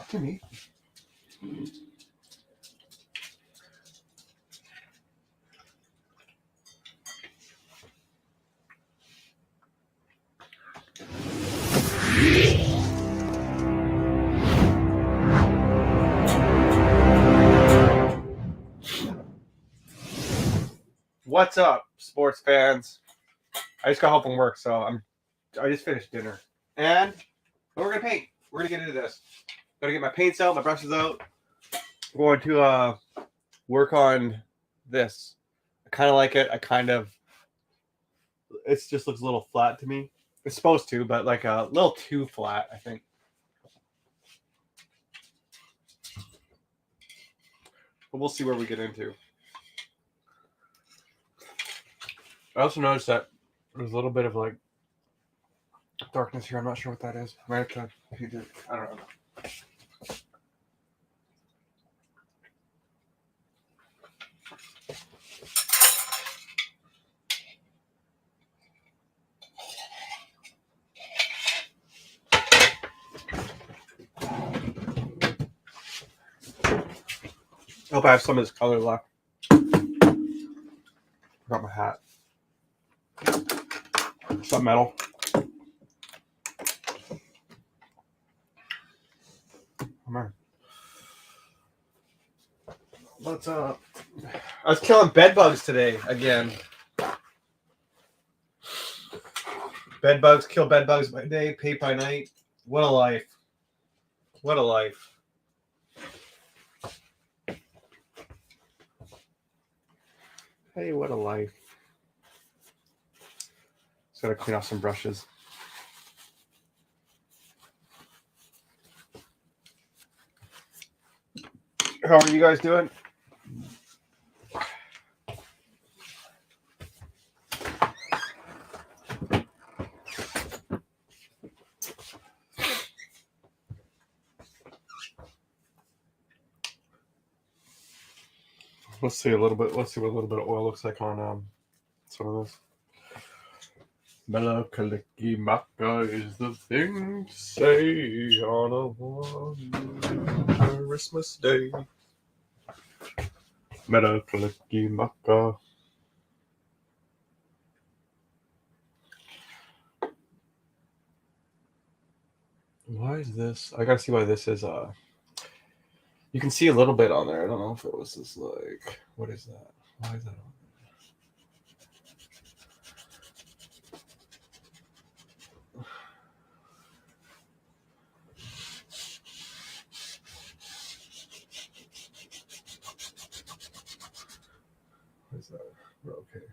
Jimmy. What's up, sports fans? I just got home from work, so I just finished dinner, and we're gonna paint. We're gonna get into this. Gotta get my paints out, my brushes out. I'm going to work on this. I kind of like it. It just looks a little flat to me. It's supposed to, but like a little too flat, I think. But we'll see where we get into. I also noticed that there's a little bit of like darkness here. I'm not sure what that is. I might have to paint it. I don't know. I hope I have some of this color left. Forgot my hat. Some metal. Come on. What's up? I was killing bed bugs today again. Bed bugs, kill bed bugs by day, paint by night. What a life. What a life. Hey, what a life. Just gotta clean off some brushes. How are you guys doing? Let's see what a little bit of oil looks like on some of this. Melakaliki Maka is the thing to say on a Christmas day. Melakaliki Maka. Why is this? I gotta see why this is. You can see a little bit on there. I don't know if it was just like, what is that? Why is that on there? What is that? Okay.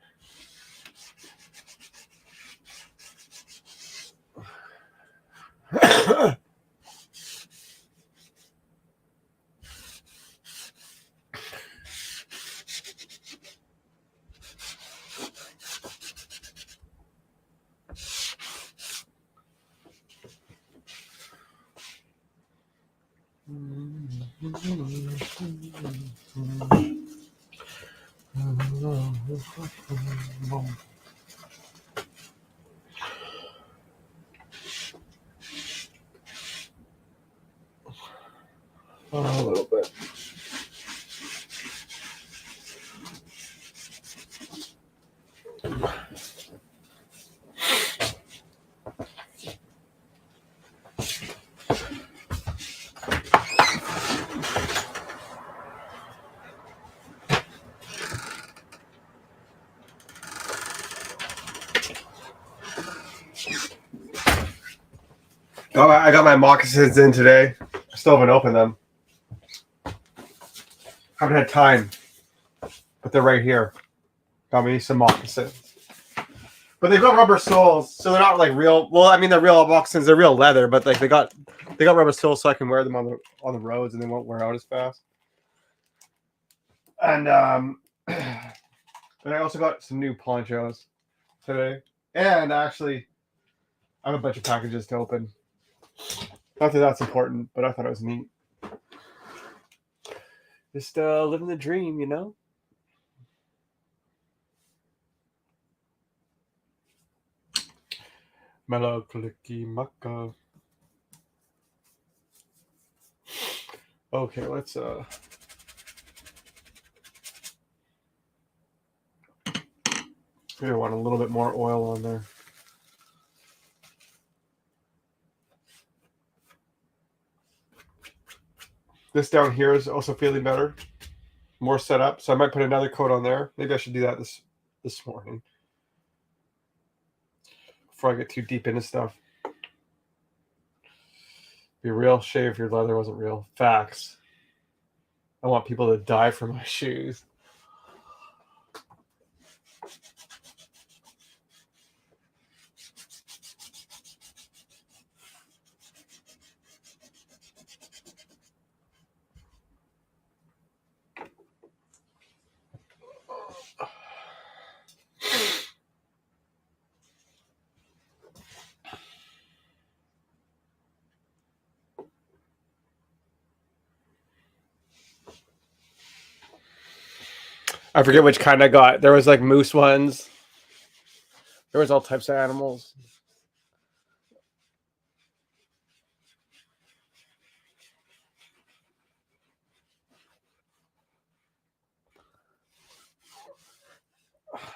A little bit. Oh, I got my moccasins in today. I still haven't opened them. Haven't had time. But they're right here. Got me some moccasins. But they've got rubber soles, so they're not like real. Well, I mean, they're real moccasins. They're real leather, but like they got rubber soles, so I can wear them on the roads, and they won't wear out as fast. And and I also got some new ponchos today. And actually, I have a bunch of packages to open. Not that that's important, but I thought it was neat. Just living the dream, you know? Melakaliki Maka. Okay, let's I want a little bit more oil on there. This down here is also feeling better, more set up. So I might put another coat on there. Maybe I should do that this morning before I get too deep into stuff. Be real, shave if your leather wasn't real. Facts. I want people to die for my shoes. I forget which kind I got. There was like moose ones. There was all types of animals.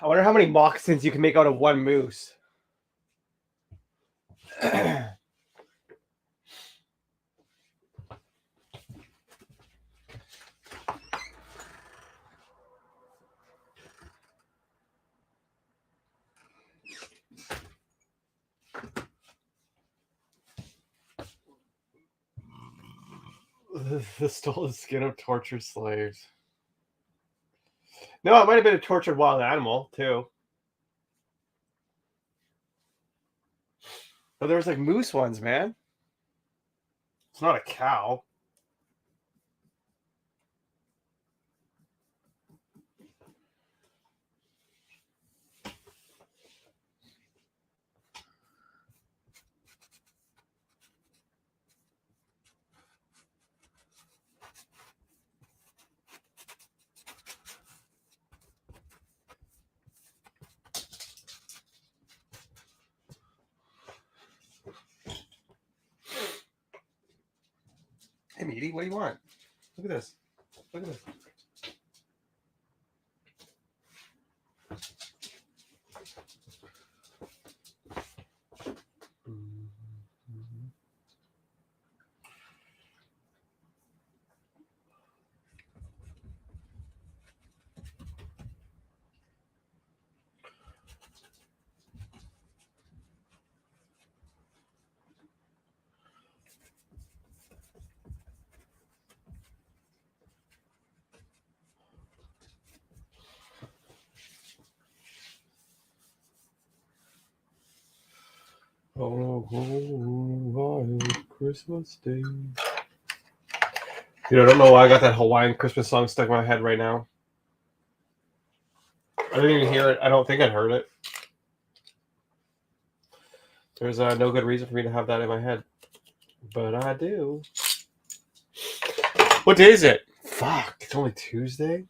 I wonder how many moccasins you can make out of one moose. The stolen skin of tortured slaves. No, it might have been a tortured wild animal too. But there was like moose ones, man. It's not a cow. Hey, Meaty, what do you want? Look at this. Look at this. Oh, Christmas Day. I don't know why I got that Hawaiian Christmas song stuck in my head right now. I didn't even hear it. I don't think I heard it. There's no good reason for me to have that in my head. But I do. What day is it? Fuck, it's only Tuesday?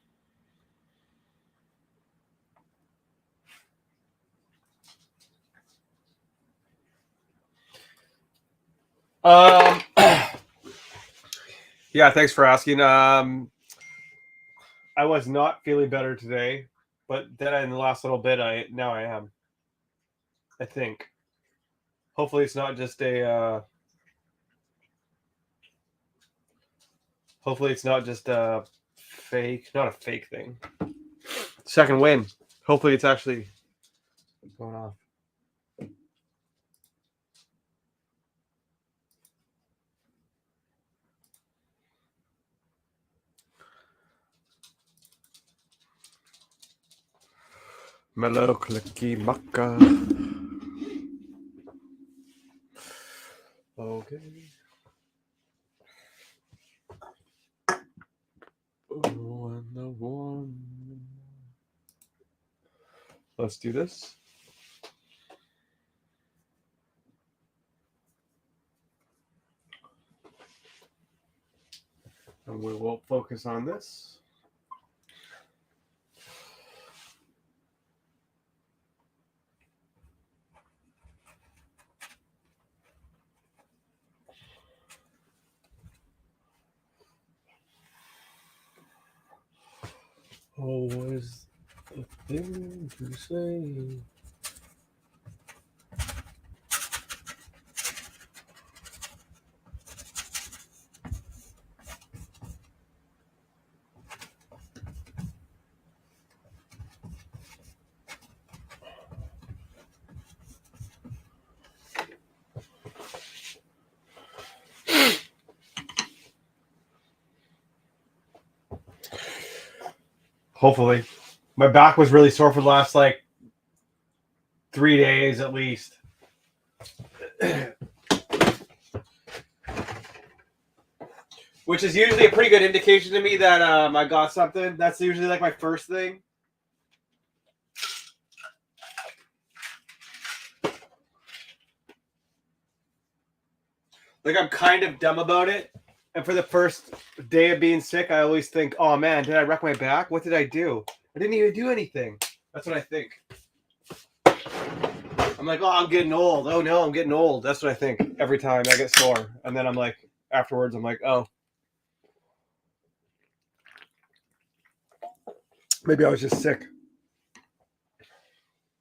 Yeah, thanks for asking. I was not feeling better today, but then in the last little bit, I am. I think. Hopefully, it's not just a. Hopefully, it's not just a fake. Not a fake thing. Second win. Hopefully, it's actually going off. Mellow clicky mucka. Okay. Oh, and the one. Let's do this. And we will focus on this. Always a thing to say. Hopefully. My back was really sore for the last like 3 days at least. Which is usually a pretty good indication to me that I got something. That's usually like my first thing. Like I'm kind of dumb about it. And for the first day of being sick, I always think, oh man, did I wreck my back? What did I do? I didn't even do anything. That's what I think. I'm like, oh, I'm getting old. Oh no, I'm getting old. That's what I think every time I get sore. And then I'm like, afterwards, I'm like, oh, maybe I was just sick.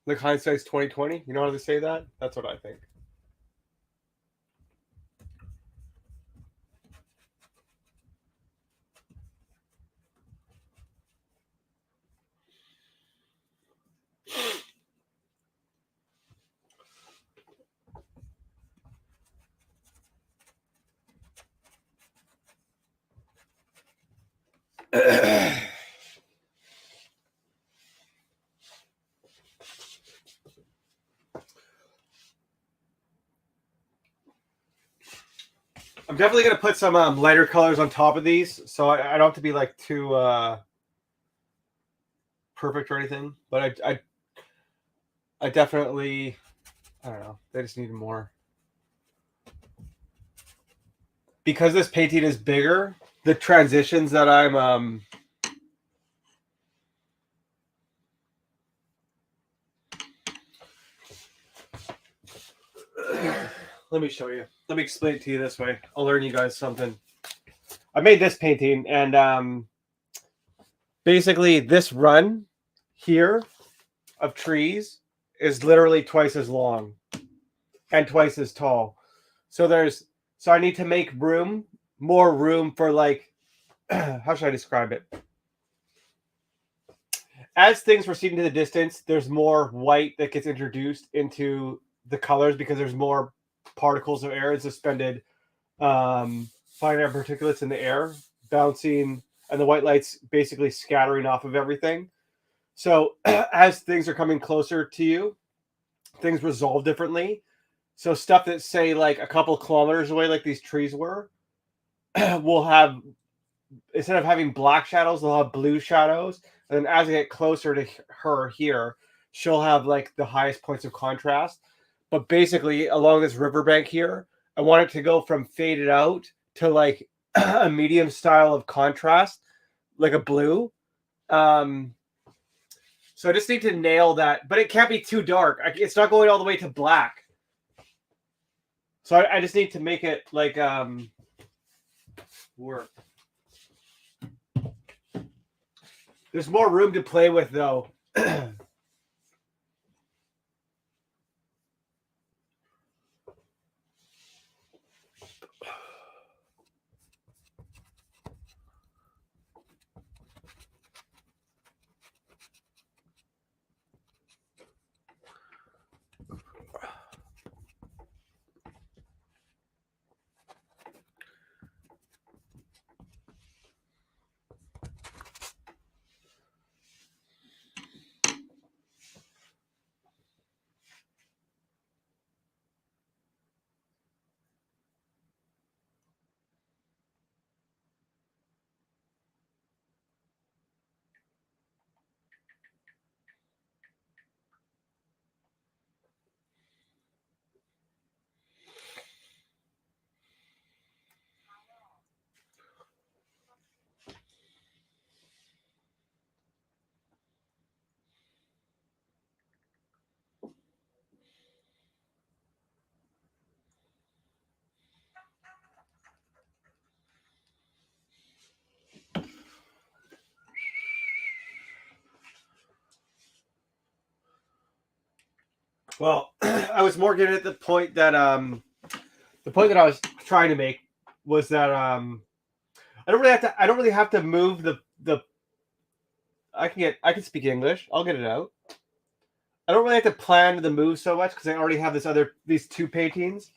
Like hindsight's 2020. You know how they say that? That's what I think. I'm definitely gonna put some lighter colors on top of these, so I don't have to be like too perfect or anything. But I definitely, I don't know. They just need more because this painting is bigger. The transitions that I'm let me show you. Let me explain it to you this way. I'll learn you guys something. I made this painting, and basically this run here of trees is literally twice as long and twice as tall. So I need to make more room for like how should I describe it? As things proceed into the distance, there's more white that gets introduced into the colors because there's more particles of air and suspended fine air particulates in the air bouncing, and the white light's basically scattering off of everything. So as things are coming closer to you, things resolve differently. So stuff that say like a couple kilometers away, like these trees were, will have, instead of having black shadows, they'll have blue shadows. And then as I get closer to her here, she'll have like the highest points of contrast. But basically, along this riverbank here, I want it to go from faded out to like a medium style of contrast, like a blue. So I just need to nail that, but it can't be too dark. It's not going all the way to black. So I just need to make it like work. There's more room to play with though. Well, I was more getting at the point that I was trying to make was that I don't really have to move the I can speak English. I'll get it out. I don't really have to plan the move so much because I already have these two paintings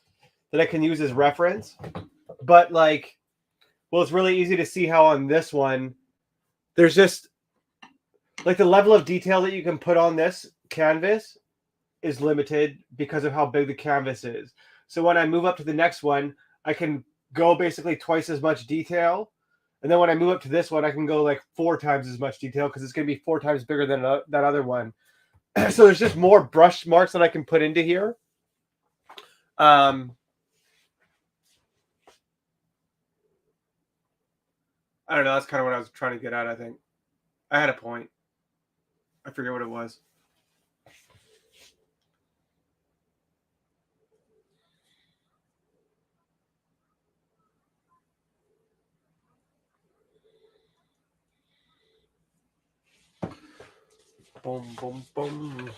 that I can use as reference. But like, well, it's really easy to see how on this one there's just like the level of detail that you can put on this canvas is limited because of how big the canvas is. So when I move up to the next one, I can go basically twice as much detail. And then when I move up to this one, I can go like 4 times as much detail because it's going to be 4 times bigger than that other one. So there's just more brush marks that I can put into here. I don't know. That's kind of what I was trying to get at, I think. I had a point. I forget what it was. Boom, boom, boom.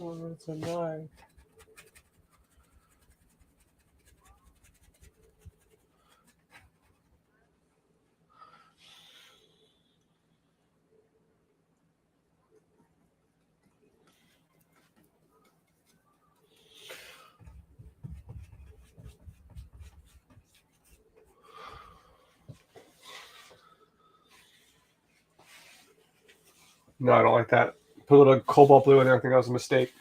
Oh, it's a knife. No, I don't like that. Put a little cobalt blue in there. I think that was a mistake.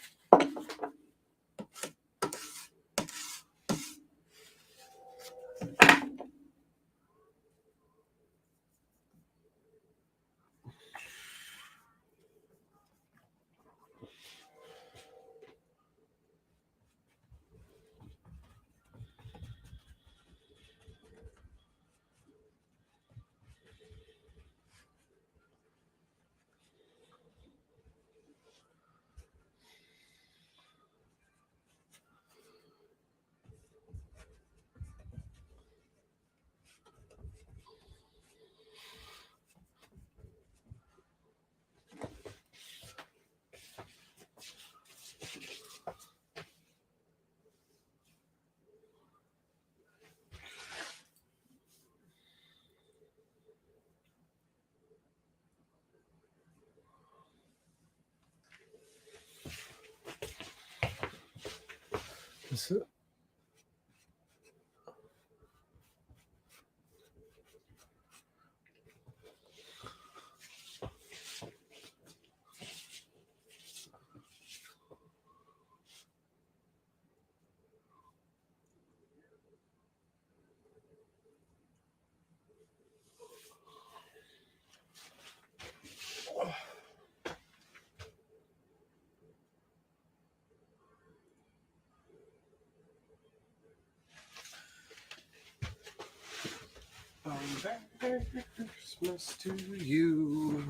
Christmas to you.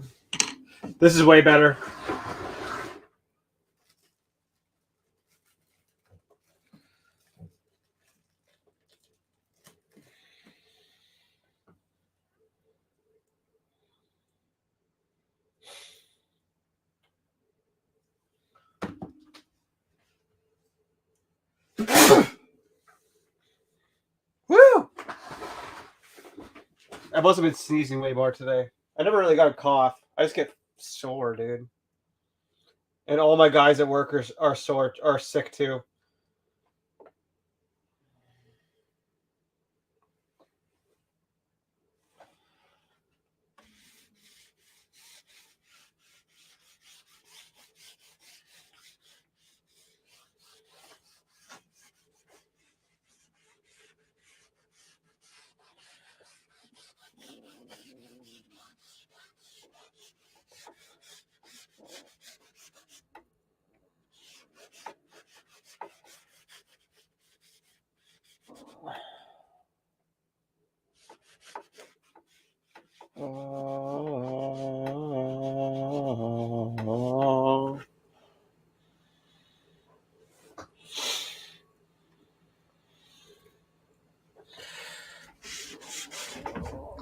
This is way better. Woo! I must have been sneezing way more today. I never really got a cough. I just get sore, dude. And all my guys at work are sore, are sick too.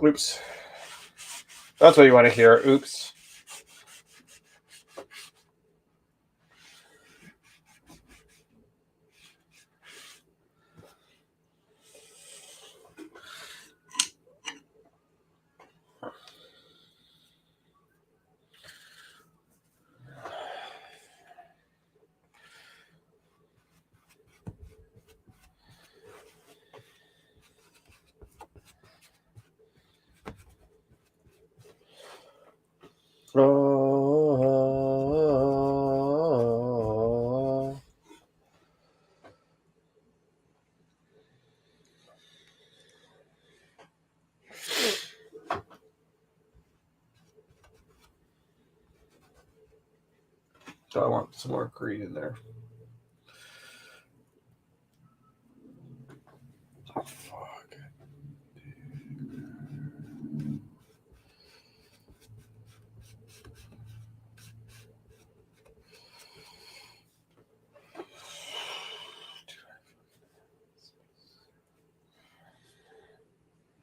Oops. That's what you want to hear. Oops. Oh. So I want some more green in there. Oh, fuck.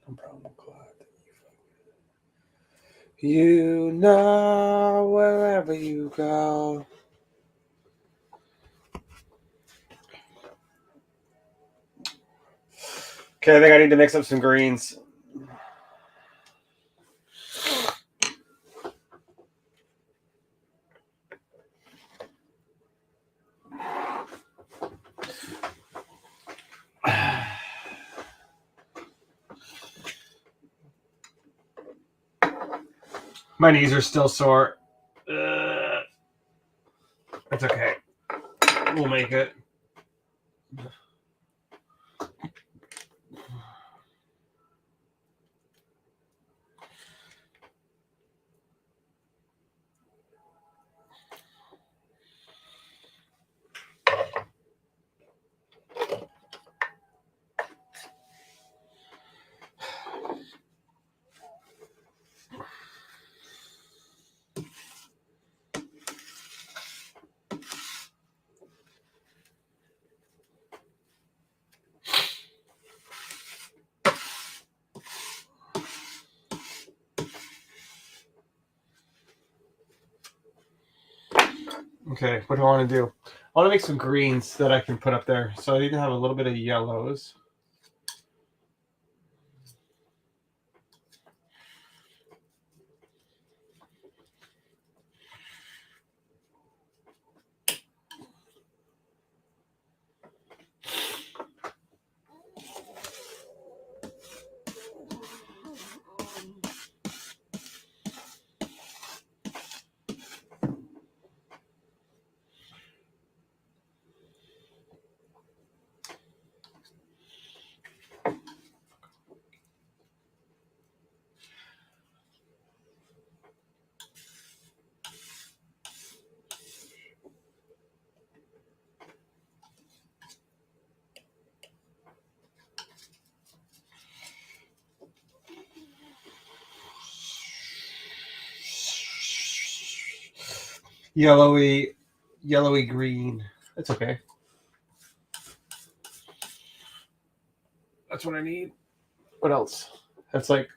No problem, glad that you know wherever you go. Okay, I think I need to mix up some greens. My knees are still sore. That's okay. We'll make it. Okay, what do I want to do? I want to make some greens that I can put up there. So I need to have a little bit of yellows. Yellowy green. That's okay. That's what I need. What else? That's like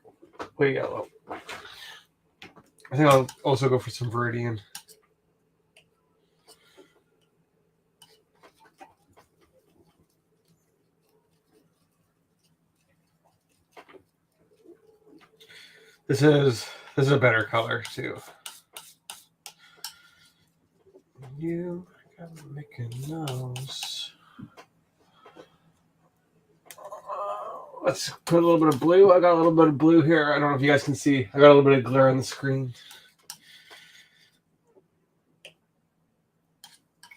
way yellow. I think I'll also go for some Viridian. This is a better color too. You gotta make a nose. Let's put a little bit of blue. I got a little bit of blue here. I don't know if you guys can see. I got a little bit of glare on the screen.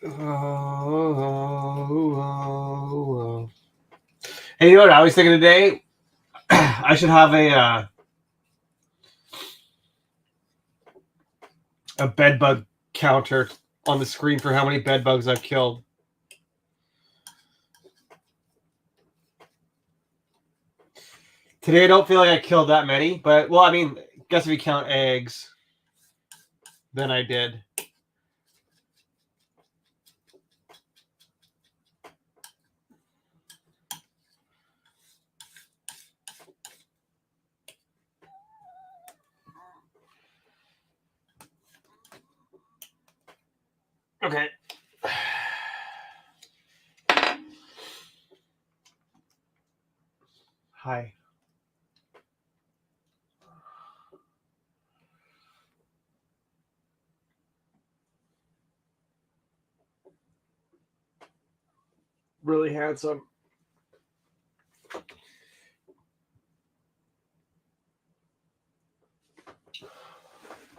Oh. Hey, you know what I was thinking today? I should have a bed bug counter on the screen for how many bed bugs I've killed. Today I don't feel like I killed that many, but well, I mean, I guess if you count eggs, then I did. Okay. Hi. Really handsome.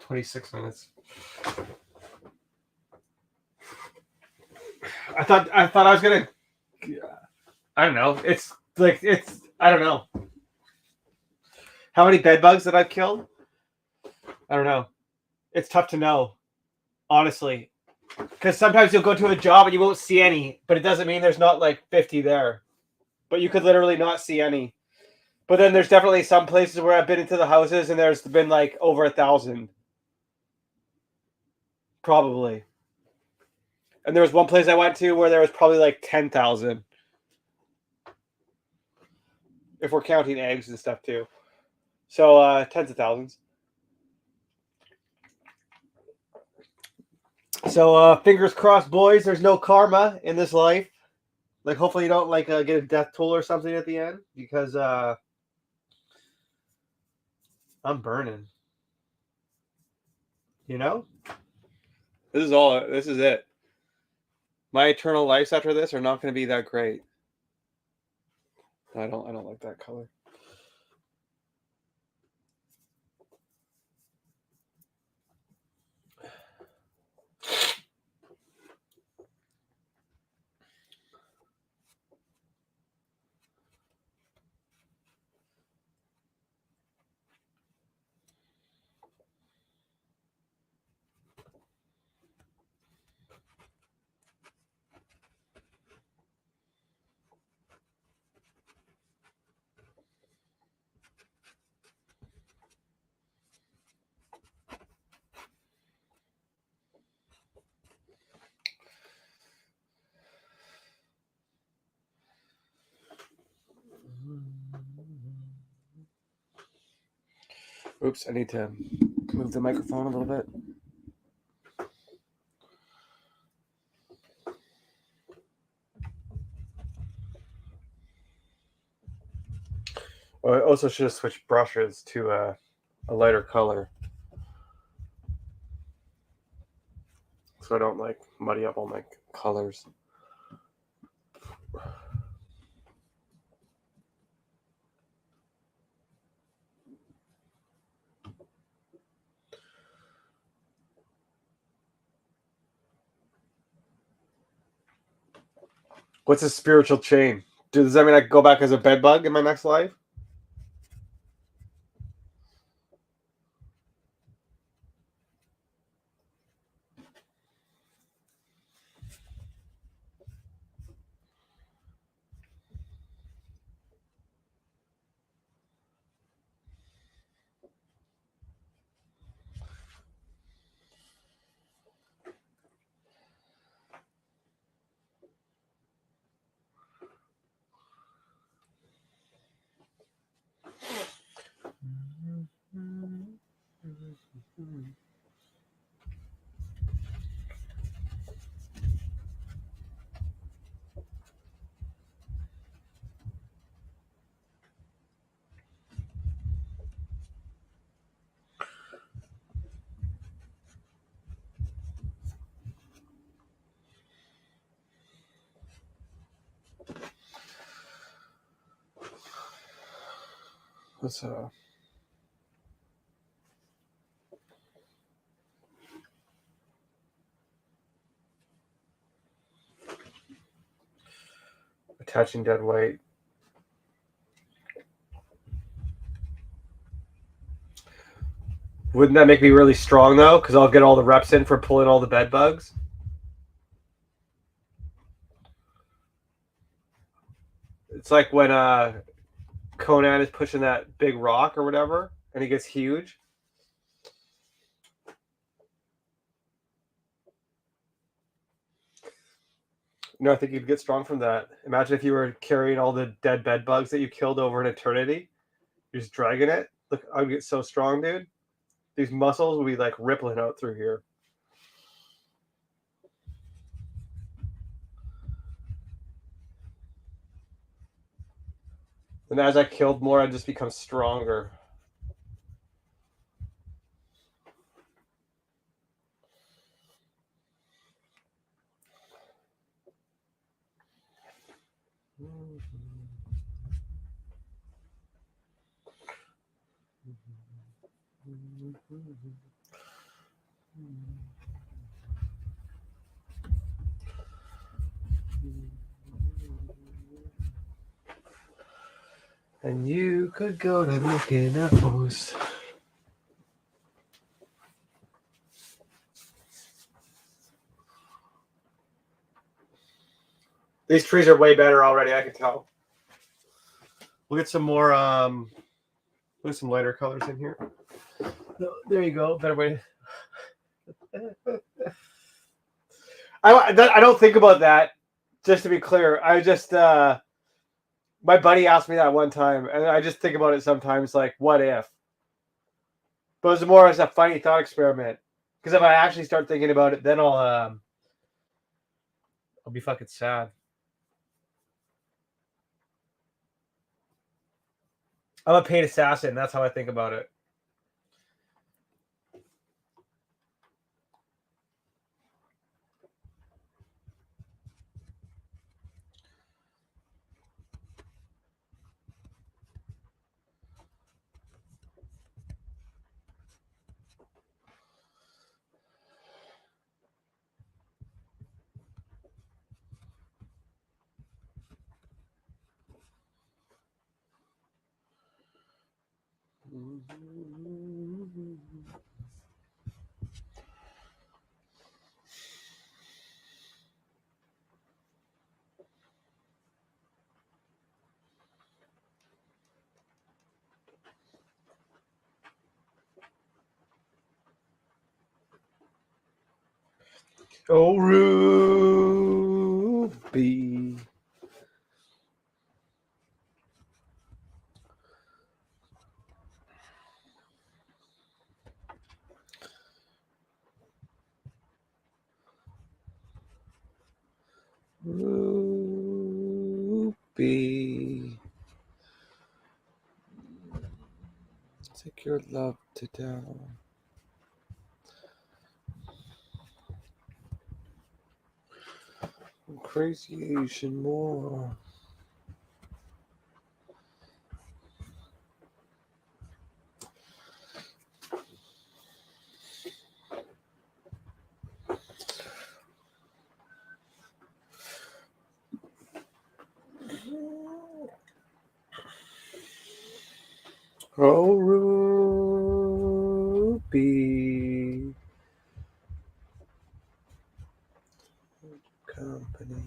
26 minutes. I thought I was gonna. I don't know. It's like I don't know. How many bed bugs that I've killed? I don't know. It's tough to know, honestly, because sometimes you'll go to a job and you won't see any, but it doesn't mean there's not like 50 there. But you could literally not see any. But then there's definitely some places where I've been into the houses and there's been like over 1,000. Probably. And there was one place I went to where there was probably like 10,000. If we're counting eggs and stuff too. So tens of thousands. So fingers crossed, boys, there's no karma in this life. Like hopefully you don't like get a death toll or something at the end, because I'm burning. You know? This is it. My eternal lives after this are not going to be that great. I don't like that color. Oops, I need to move the microphone a little bit. Oh, I also should have switched brushes to a lighter color, so I don't like muddy up all my colors. What's a spiritual chain? Does that mean I can go back as a bed bug in my next life? What's attaching dead weight? Wouldn't that make me really strong though? Because I'll get all the reps in for pulling all the bed bugs. It's like when Conan is pushing that big rock or whatever, and he gets huge. No, I think you'd get strong from that. Imagine if you were carrying all the dead bed bugs that you killed over an eternity. You're just dragging it. Look, I would get so strong, dude. These muscles would be like rippling out through here. And as I killed more, I just become stronger. And you could go to looking at most. These trees are way better already, I can tell. We'll get some more put some lighter colors in here. There you go. Better way. I don't think about that. Just to be clear, I just my buddy asked me that one time, and I just think about it sometimes, like, what if? But it's more as a funny thought experiment. Because if I actually start thinking about it, then I'll be fucking sad. I'm a paid assassin. That's how I think about it. Oh, Ruby. Ruby. Take your love to down. Crazy Asian more. Oh, Ruby. Company.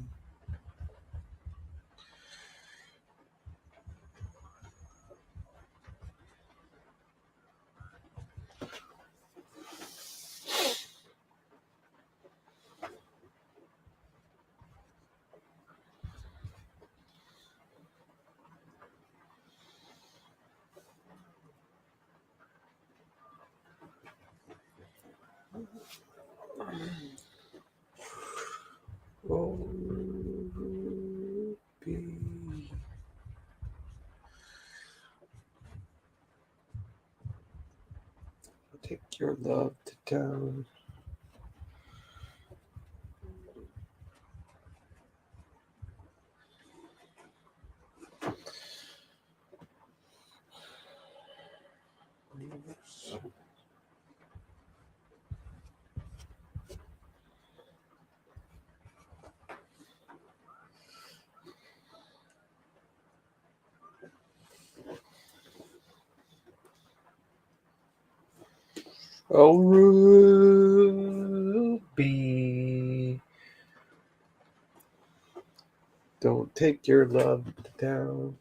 Oh, Ruby. Take your love to town. Oh, Ruby. Don't take your love to town.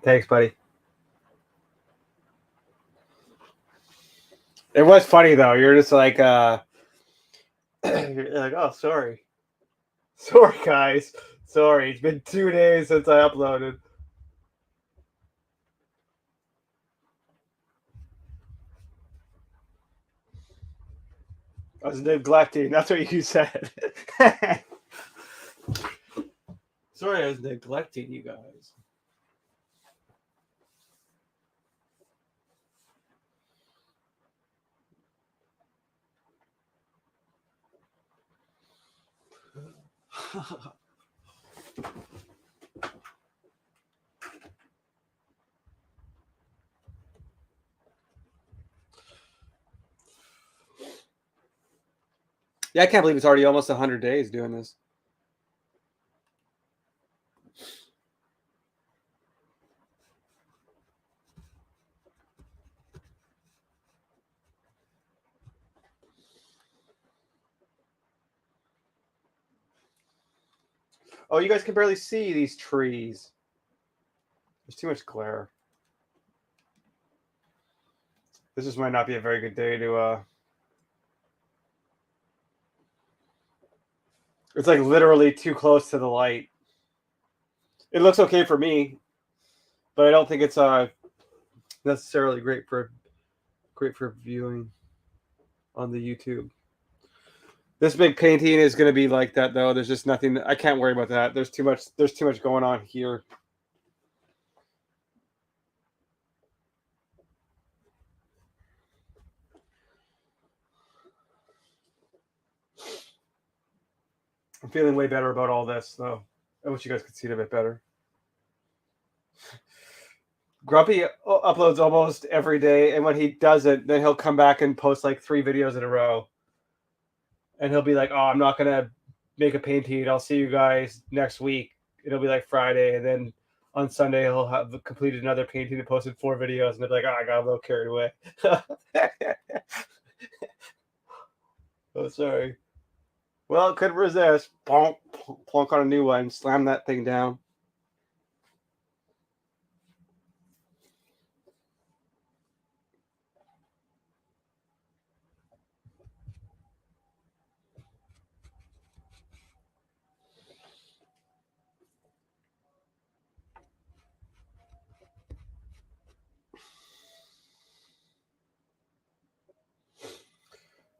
Thanks, buddy. It was funny though. You're just like, you're like, oh, sorry, guys, sorry. It's been 2 days since I uploaded. I was neglecting. That's what you said. Sorry, I was neglecting you guys. Yeah, I can't believe it's already almost 100 days doing this. Oh, you guys can barely see these trees. There's too much glare. This just might not be a very good day to It's like literally too close to the light. It looks okay for me, but I don't think it's necessarily great for viewing on the YouTube. This big painting is going to be like that though. There's just nothing. I can't worry about that. There's too much going on here. I'm feeling way better about all this though. I wish you guys could see it a bit better. Grumpy uploads almost every day, and when he doesn't, then he'll come back and post like 3 videos in a row. And he'll be like, "Oh, I'm not gonna make a painting. I'll see you guys next week." It'll be like Friday, and then on Sunday he'll have completed another painting and posted 4 videos, and they'll be like, "Oh, I got a little carried away." Oh, sorry. Well, couldn't resist. Plonk, plonk on a new one. Slam that thing down.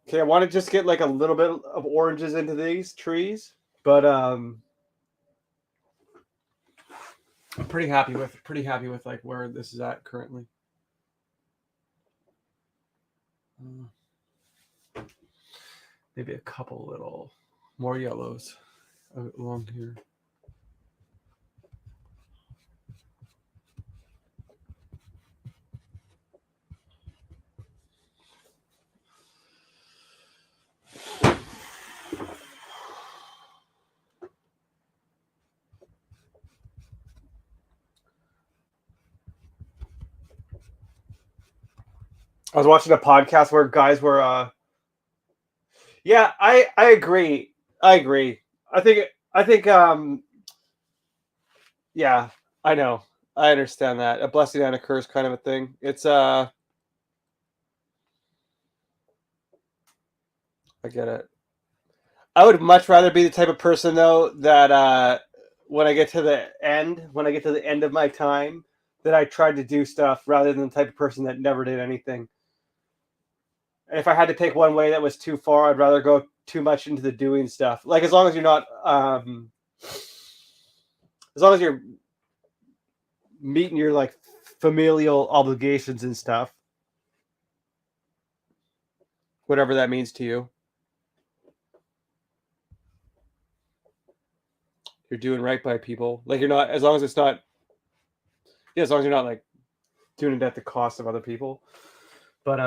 Okay, I want to just get like a little bit of oranges into these trees, but I'm pretty happy with like where this is at currently. Maybe a couple little more yellows along here. I was watching a podcast where guys were yeah, I agree. I think yeah, I know. I understand that. A blessing and a curse kind of a thing. It's I get it. I would much rather be the type of person though that when I get to the end of my time, that I tried to do stuff rather than the type of person that never did anything. And if I had to pick one way that was too far, I'd rather go too much into the doing stuff. Like as long as you're not as long as you're meeting your like familial obligations and stuff, whatever that means to you. You're doing right by people. Like you're not, as long as it's not, yeah, as long as you're not like doing it at the cost of other people. But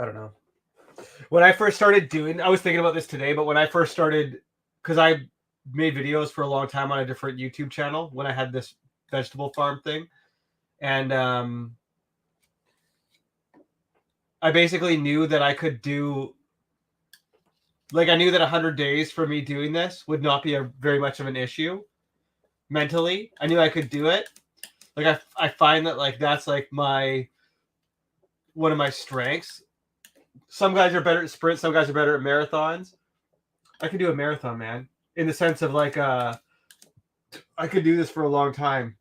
I don't know. When I first started doing, I was thinking about this today, but when I first started, because I made videos for a long time on a different YouTube channel when I had this vegetable farm thing, and I basically knew that I could do Like I knew that 100 days for me doing this would not be very much of an issue mentally. I knew I could do it. Like I find that like that's like one of my strengths. Some guys are better at sprints, some guys are better at marathons. I could do a marathon, man. In the sense of like I could do this for a long time.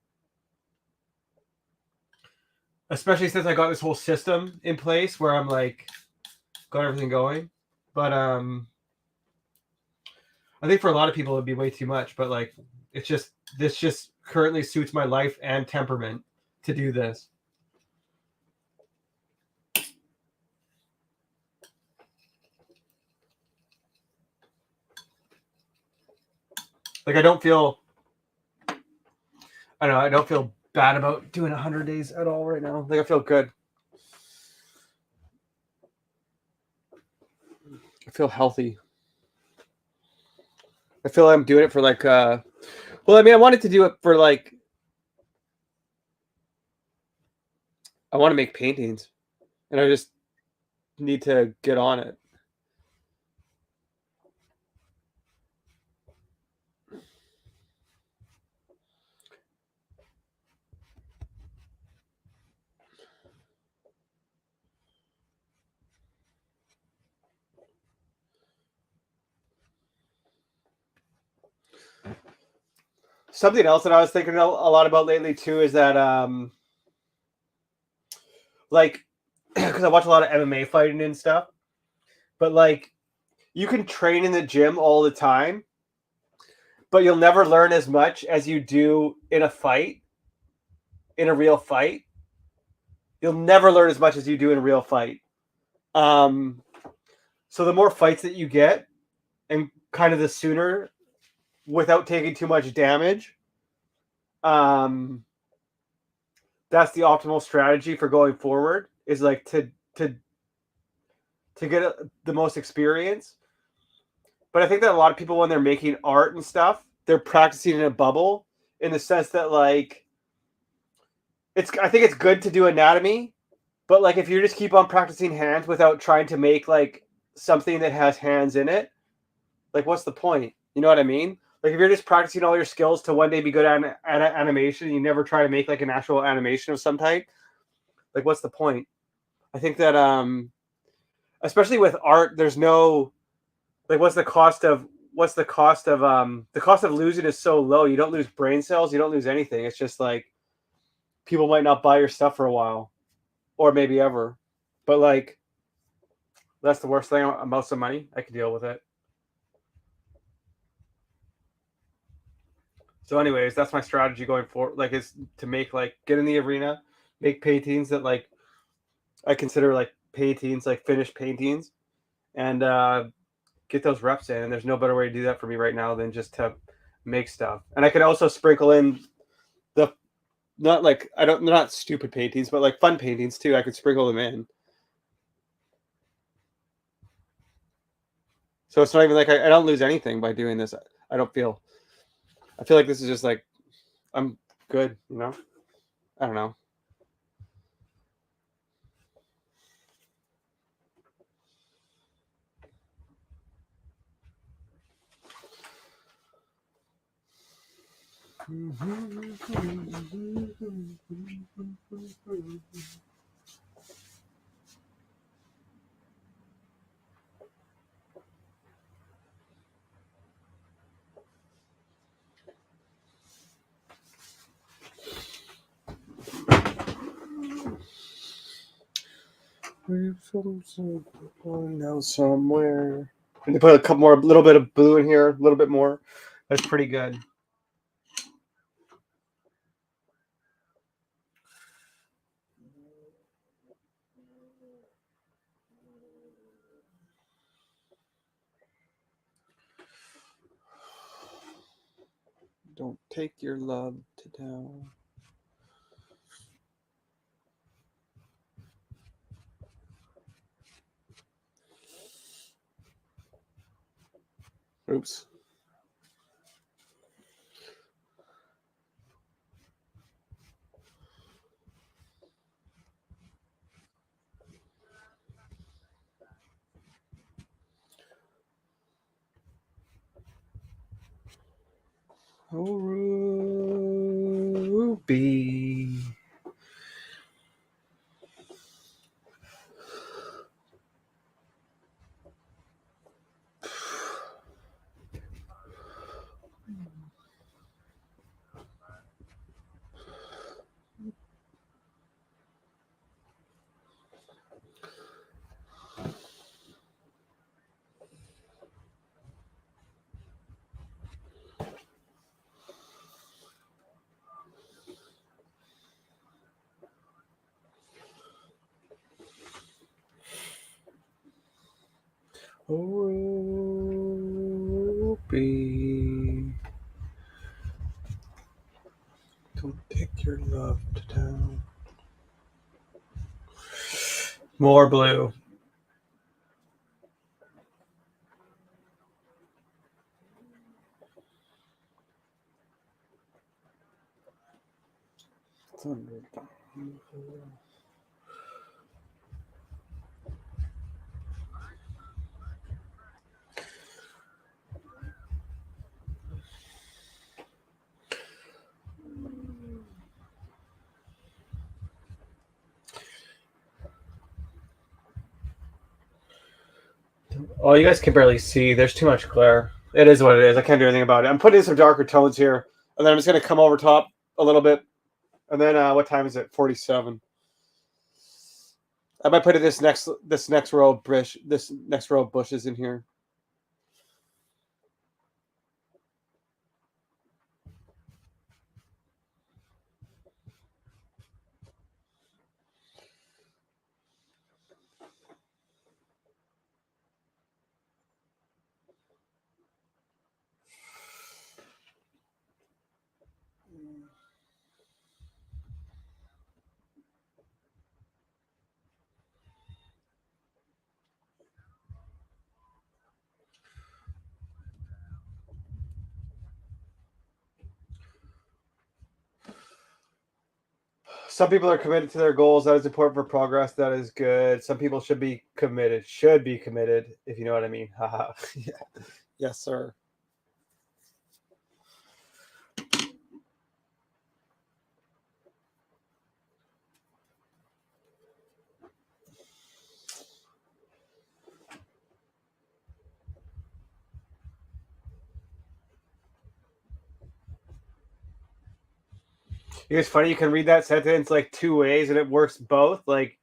Especially since I got this whole system in place where I'm like got everything going. But I think for a lot of people it'd be way too much, but like this just currently suits my life and temperament to do this. Like I don't feel bad about doing 100 days at all right now. Like I feel good. I feel healthy. I feel I'm doing it for like well, I mean I wanted to do it for like I want to make paintings and I just need to get on it. Something else that I was thinking a lot about lately too is that like because I watch a lot of MMA fighting and stuff, but like you can train in the gym all the time, but you'll never learn as much as you do in a fight, in a real fight. You'll never learn as much as you do in a real fight. Um, so the more fights that you get, and kind of the sooner, without taking too much damage, that's the optimal strategy for going forward. Is like to get the most experience. But I think that a lot of people, when they're making art and stuff, they're practicing in a bubble in the sense that like I think it's good to do anatomy, but like if you just keep on practicing hands without trying to make like something that has hands in it, like what's the point? You know what I mean? Like if you're just practicing all your skills to one day be good at animation, and you never try to make like an actual animation of some type, like what's the point? I think that especially with art, there's no like the cost of losing is so low. You don't lose brain cells, you don't lose anything. It's just like people might not buy your stuff for a while or maybe ever. But like that's the worst thing about some money. I can deal with it. So anyways, that's my strategy going forward. Like is to make like get in the arena, make paintings that like I consider like paintings, like finished paintings, and get those reps in. And there's no better way to do that for me right now than just to make stuff. And I can also sprinkle in the not like not stupid paintings, but like fun paintings too. I could sprinkle them in. So it's not even like I don't lose anything by doing this. I don't feel. I feel like this is just like I'm good, you know. I don't know. Now somewhere. And to put a couple more, a little bit of blue in here, a little bit more. That's pretty good. Don't take your love to town. Oops. Oh, Ruby. Oh, Ruby. Don't take your love to town. More blue. Oh, you guys can barely see. There's too much glare. It is what it is. I can't do anything about it. I'm putting in some darker tones here, and then I'm just going to come over top a little bit. And then what time is it? 47. I might put this next row of bushes in here. Some people are committed to their goals. That is important for progress. That is good. Some people should be committed. If you know what I mean. Haha. Yeah. Yes, sir. It's funny, you can read that sentence like two ways and it works both. Like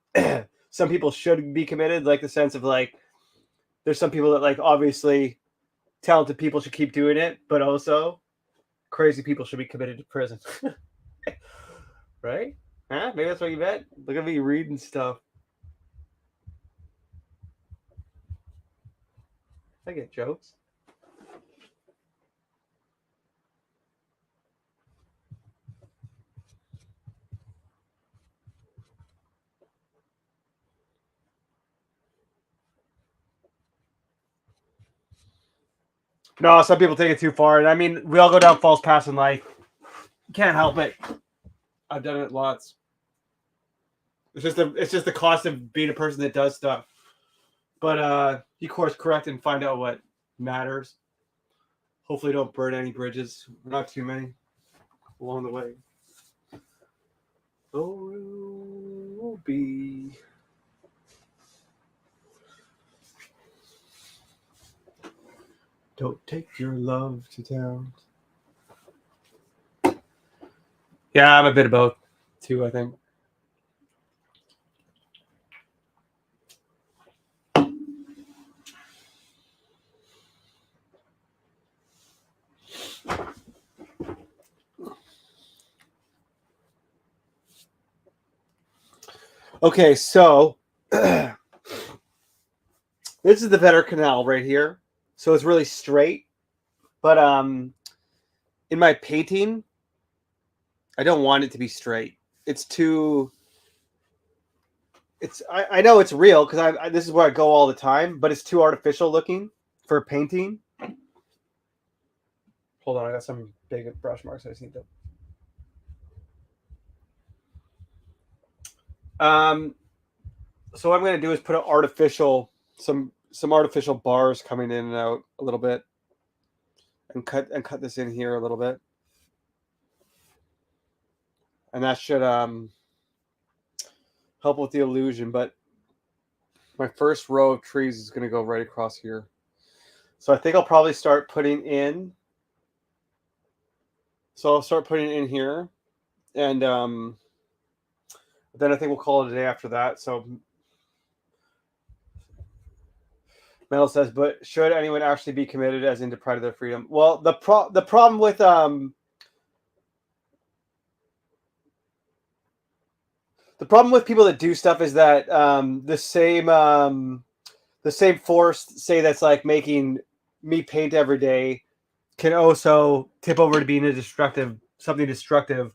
some people should be committed, like the sense of like there's some people that like obviously talented people should keep doing it, but also crazy people should be committed to prison. Right? Huh? Maybe that's what you meant. Look at me reading stuff. I get jokes. No, some people take it too far. And I mean, we all go down false paths in life. Can't help it. I've done it lots. It's just the cost of being a person that does stuff. But you course correct and find out what matters. Hopefully, don't burn any bridges. Not too many along the way. Oh, Ruby. Don't take your love to town. Yeah, I'm a bit of both, too, I think. Okay, so this is the Vetter Canal right here. So it's really straight. But in my painting, I don't want it to be straight. It's too. I know it's real because this is where I go all the time, but it's too artificial looking for painting. Hold on, I got some big brush marks I just need to. So what I'm going to do is put some artificial bars coming in and out a little bit, and cut this in here a little bit. and that should help with the illusion. But my first row of trees is going to go right across here. So I think I'll probably start putting in. So I'll start putting it in here, and then I think we'll call it a day after that. So Mel says, but should anyone actually be committed as in deprived of their freedom? Well, the problem with people that do stuff is that the same force, say, that's like making me paint every day, can also tip over to being something destructive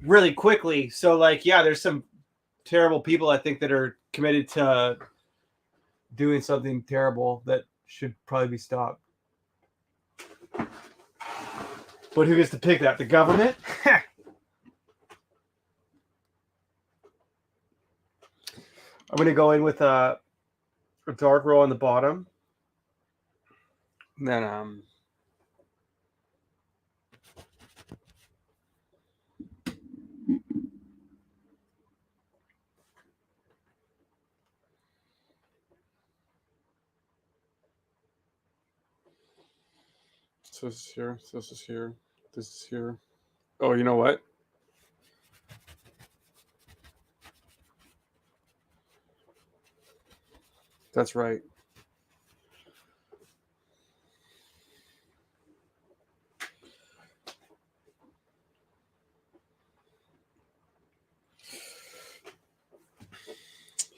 really quickly. So like, yeah, there's some terrible people I think that are committed to doing something terrible that should probably be stopped. But who gets to pick that? The government? I'm going to go in with a dark row on the bottom. And then so this is here, so this is here, this is here. Oh, you know what? That's right.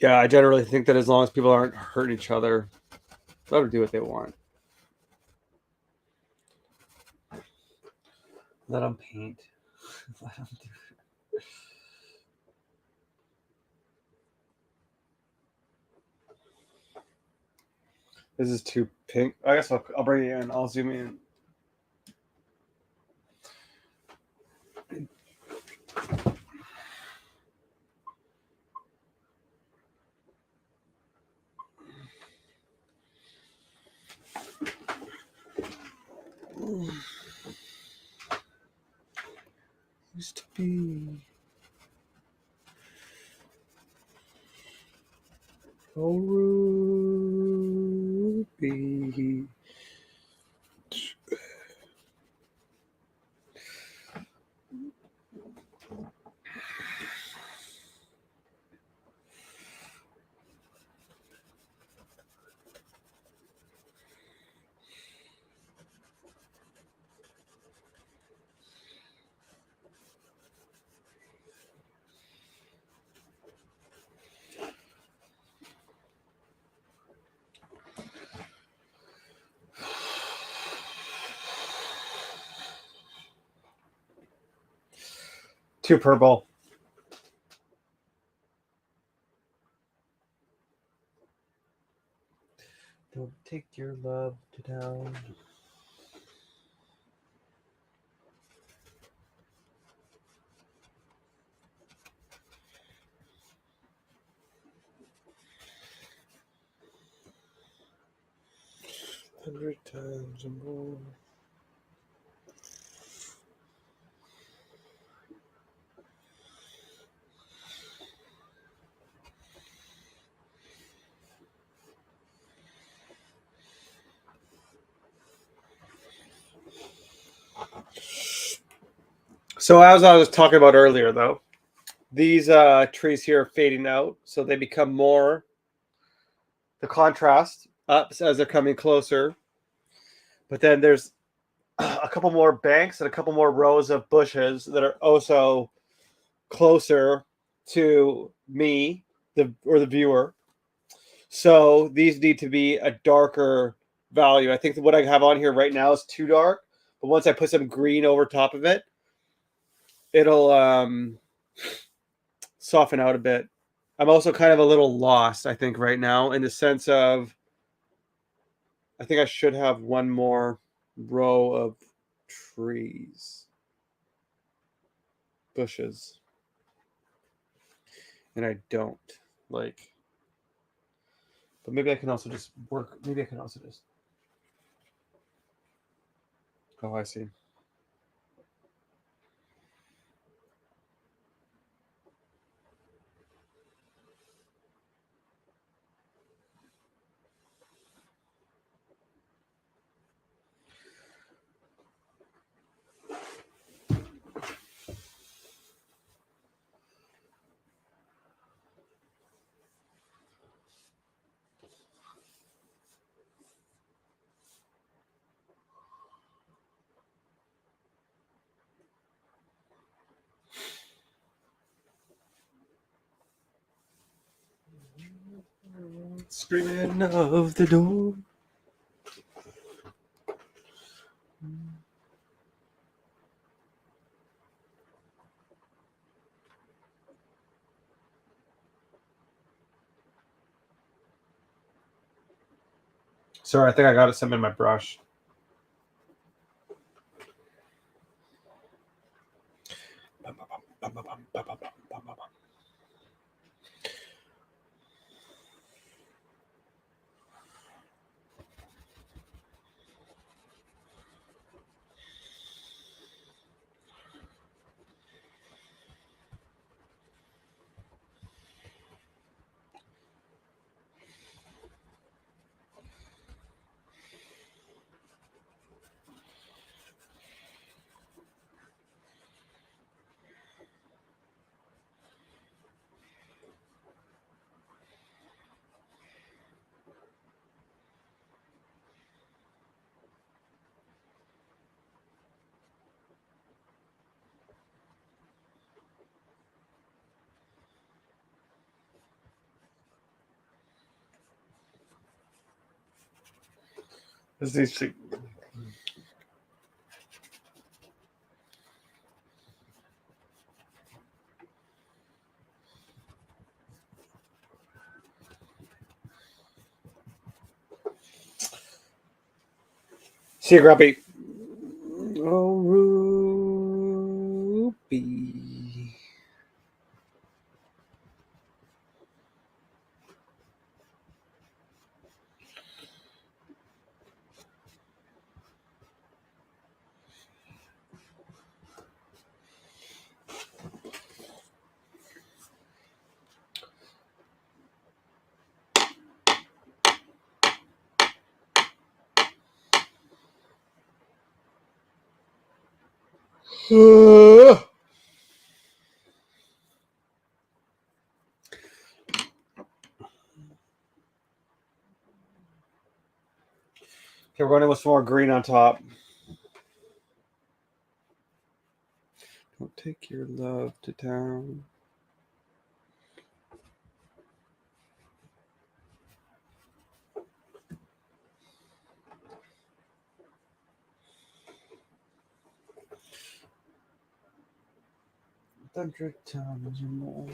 Yeah, I generally think that as long as people aren't hurting each other, let them do what they want. Let them paint. Let them do it. This is too pink. I guess I'll bring it in. I'll zoom in. Used to be. Oh, Ruby. Too purple. Don't take your love to town. $100 times or more. So as I was talking about earlier, though, these trees here are fading out, so they become more the contrast up as they're coming closer. But then there's a couple more banks and a couple more rows of bushes that are also closer to me, the viewer. So these need to be a darker value. I think that what I have on here right now is too dark, but once I put some green over top of it, it'll soften out a bit. I'm also kind of a little lost, I think, right now, in the sense of I think I should have one more row of trees, bushes, and I don't like. But maybe I can also just work. Maybe I can also just. Oh, I see. Screaming of the door. Sorry, I think I got some in my brush. See you, Grumpy. Oh, Ruby. Okay, we're going in with some more green on top. Don't take your love to town. $100 or more.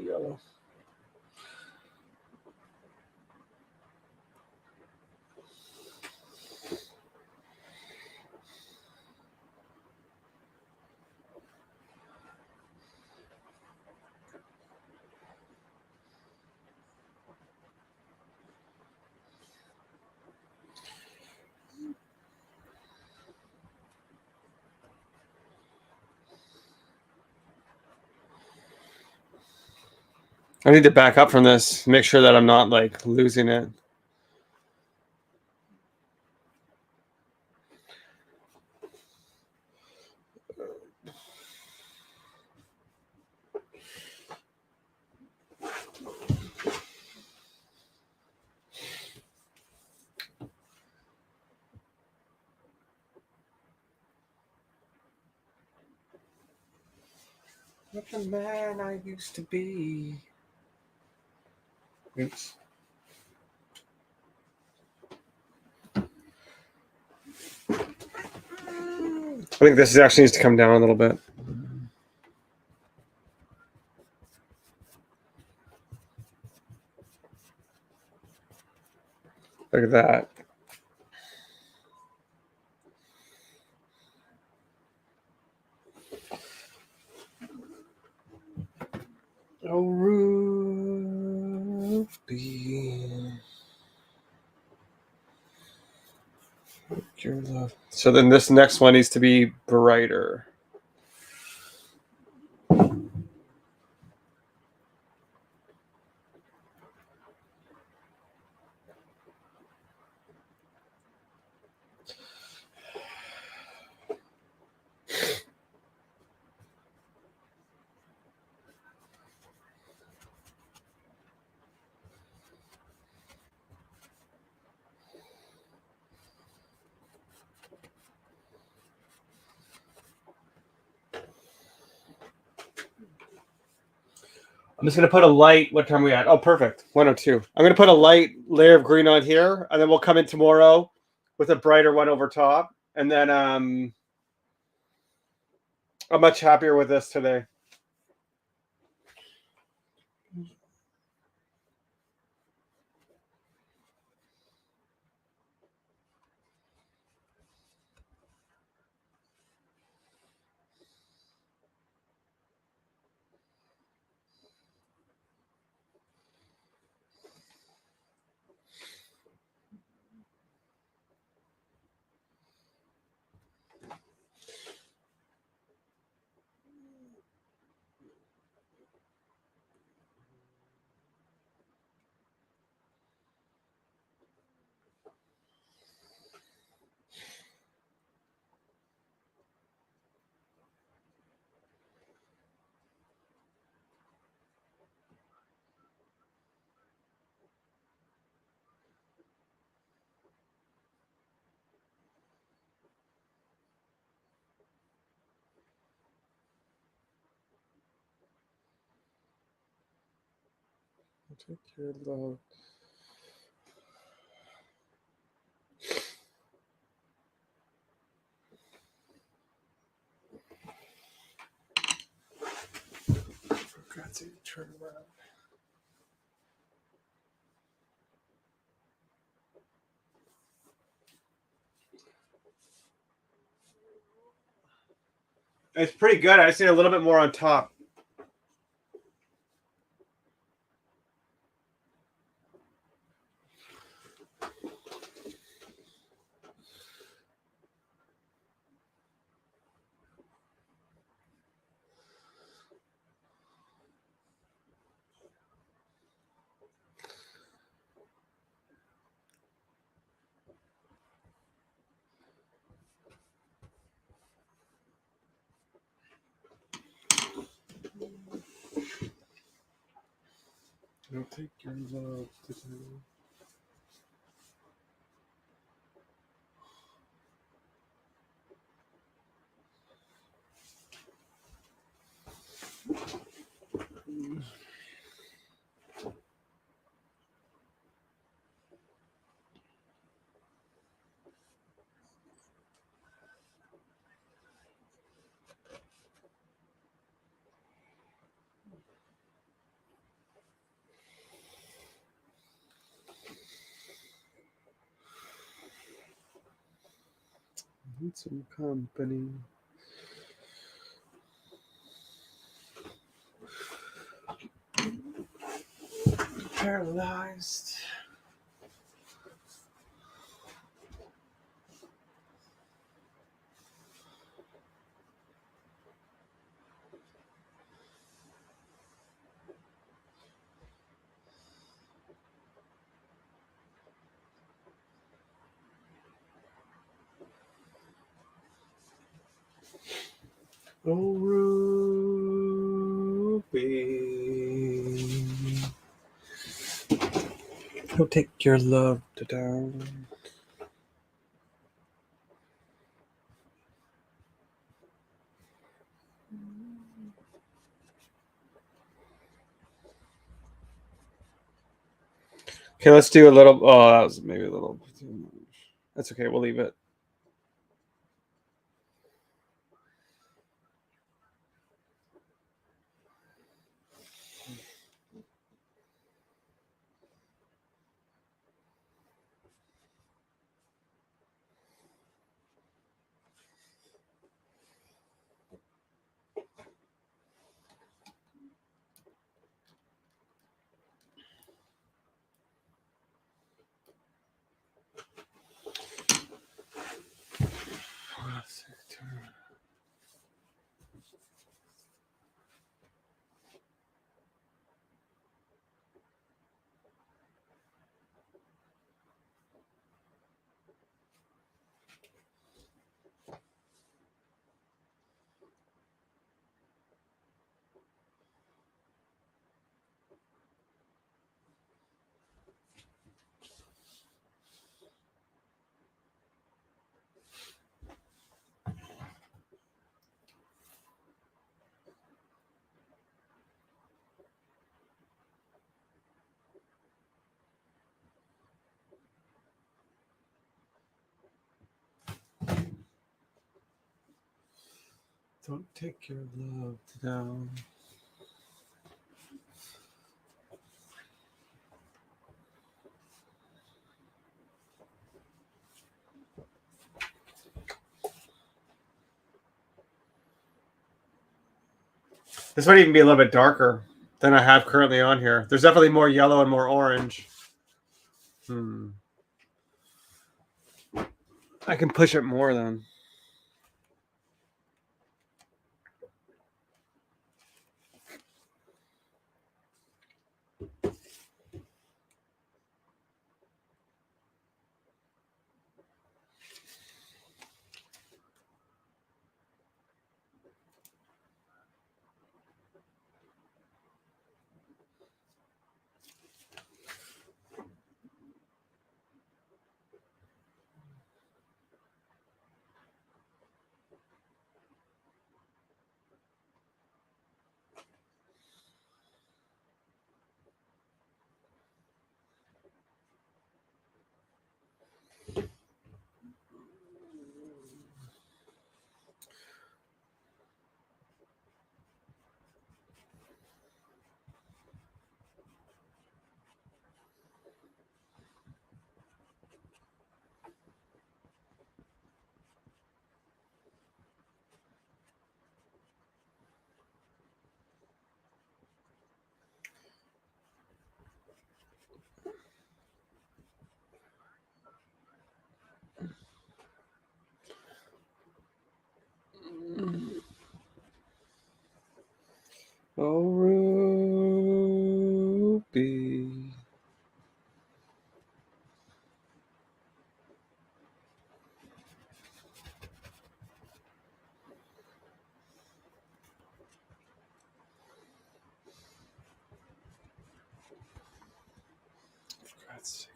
Yellow. I need to back up from this, make sure that I'm not like losing it. Not the man I used to be. Oops. I think this actually needs to come down a little bit. Look at that. Oh, Ruby. your love. So then this next one needs to be brighter. I'm just going to put a light. What time are we at? Oh, perfect. 102. I'm going to put a light layer of green on here, and then we'll come in tomorrow with a brighter one over top. And then I'm much happier with this today. Take your love. For God's sake, turn around. It's pretty good. I just need a little bit more on top. Don't take your love to do. Need some company. Paralyzed. Oh, Ruby. Don't take your love to down. Okay, let's do a little. Oh, that was maybe a little too much. That's okay. We'll leave it. Don't take your love down. This might even be a little bit darker than I have currently on here. There's definitely more yellow and more orange. I can push it more then. Oh, Ruby. For God's sake.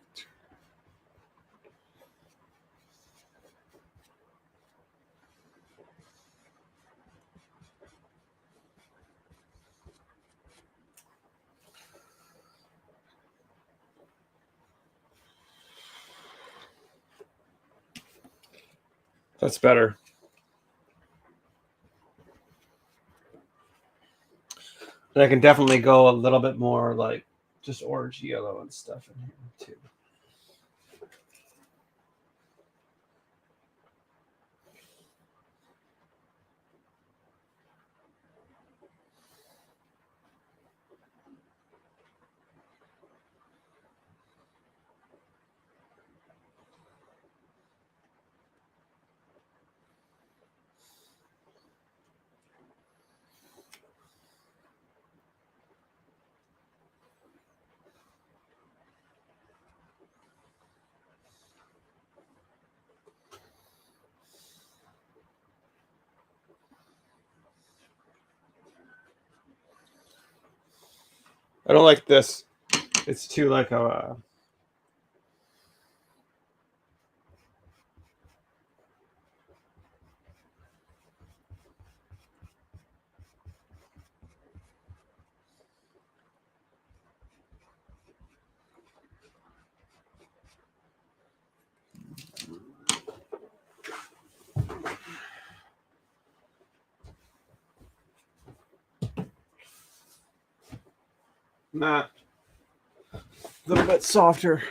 That's better. And I can definitely go a little bit more like just orange yellow and stuff in here too. I don't like this. It's too like a. Nah. A little bit softer.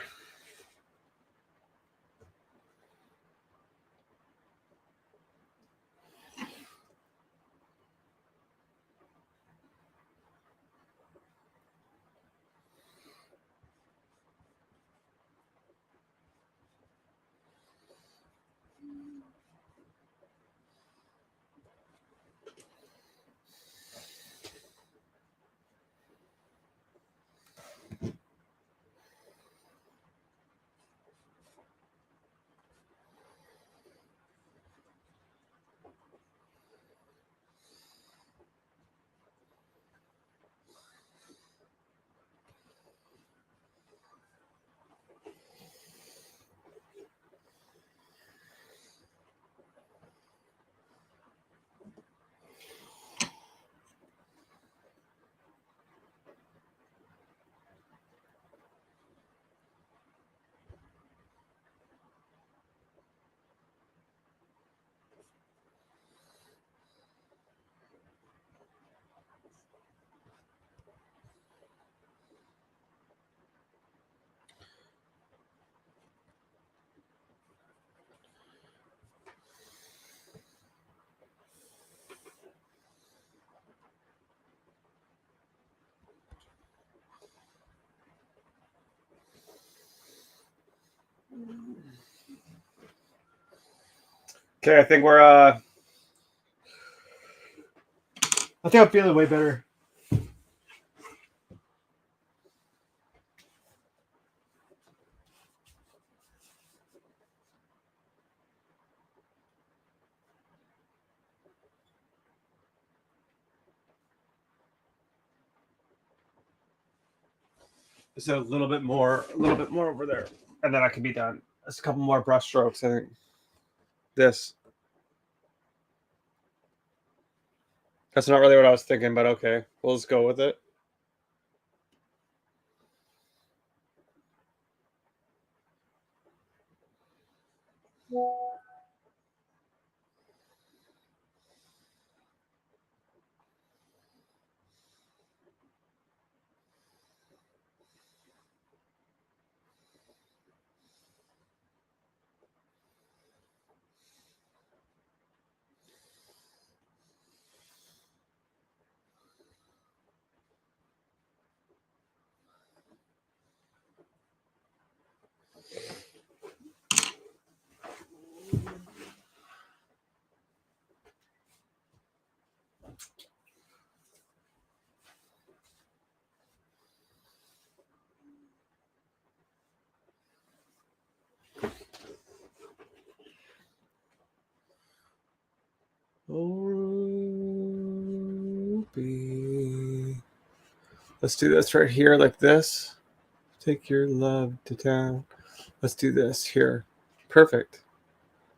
Okay, I think we're I think I'm feeling way better. Just a little bit more over there, and then I can be done. Just a couple more brush strokes. I think this. That's not really what I was thinking, but okay, we'll just go with it. Let's do this right here, like this. Take your love to town. Let's do this here. Perfect.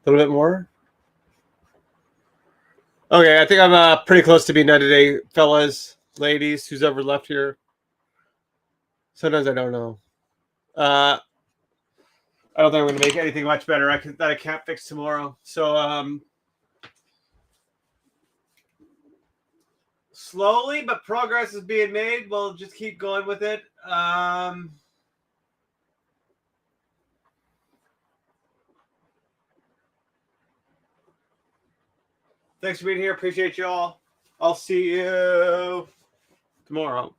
A little bit more. Okay, I think I'm pretty close to being done today, fellas, ladies, who's ever left here. Sometimes I don't know. I don't think I'm going to make anything much better. That I can't fix tomorrow. So slowly, but progress is being made. We'll just keep going with it. Thanks for being here. Appreciate you all. I'll see you tomorrow.